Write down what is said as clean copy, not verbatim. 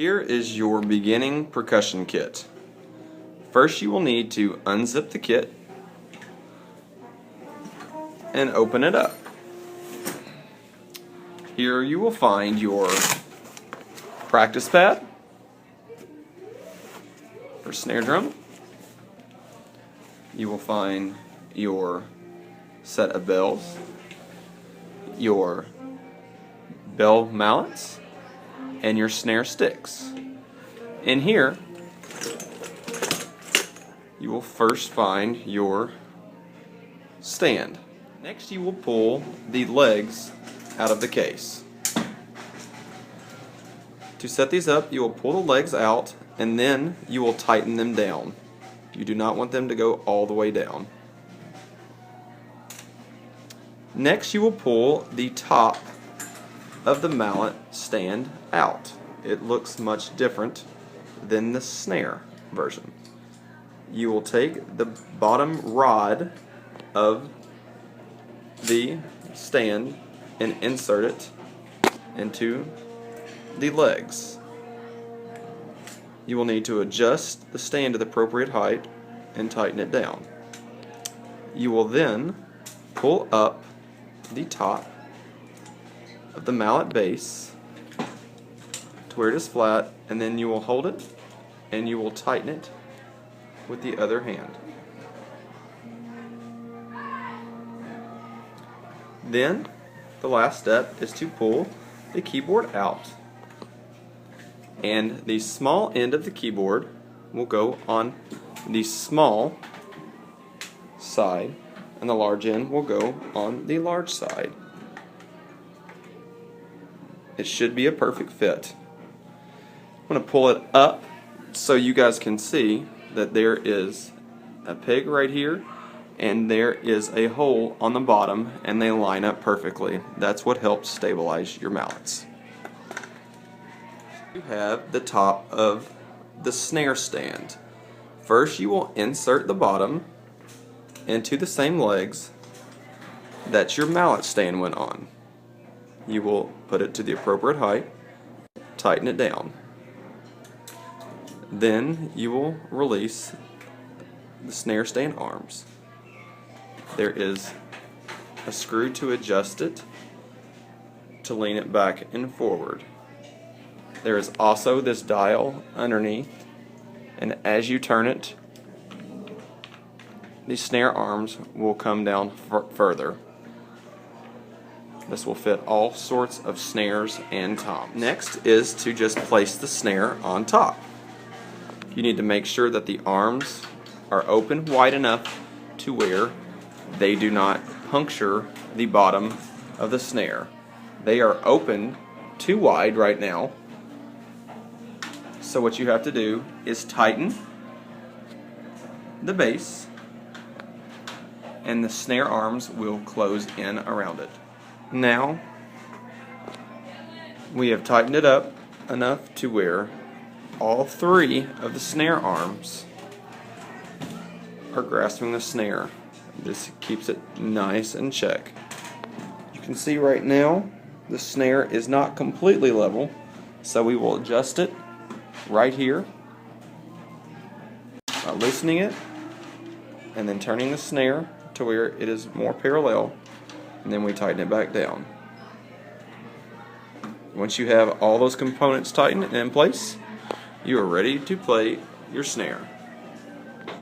Here is your beginning percussion kit. First you will need to unzip the kit and open it up. Here you will find your practice pad for snare drum. You will find your set of bells, your bell mallets, and your snare sticks. In here, you will first find your stand. Next, you will pull the legs out of the case. To set these up, you will pull the legs out and then you will tighten them down. You do not want them to go all the way down. Next, you will pull the top of the mallet stand out. It looks much different than the snare version. You will take the bottom rod of the stand and insert it into the legs. You will need to adjust the stand to the appropriate height and tighten it down. You will then pull up the top of the mallet base to where it is flat, and then you will hold it and you will tighten it with the other hand. Then the last step is to pull the keyboard out, and the small end of the keyboard will go on the small side and the large end will go on the large side. It should be a perfect fit. I'm going to pull it up so you guys can see that there is a peg right here and there is a hole on the bottom, and they line up perfectly. That's what helps stabilize your mallets. You have the top of the snare stand. First you will insert the bottom into the same legs that your mallet stand went on. You will put it to the appropriate height, tighten it down. Then you will release the snare stand arms. There is a screw to adjust it, to lean it back and forward. There is also this dial underneath, and as you turn it, the snare arms will come down further. This will fit all sorts of snares and toms. Next is to just place the snare on top. You need to make sure that the arms are open wide enough to where they do not puncture the bottom of the snare. They are open too wide right now. So what you have to do is tighten the base, and the snare arms will close in around it. Now we have tightened it up enough to where all three of the snare arms are grasping the snare. This keeps it nice in check. You can see right now the snare is not completely level, so we will adjust it right here by loosening it and then turning the snare to where it is more parallel, and then we tighten it back down. Once you have all those components tightened and in place, you are ready to play your snare.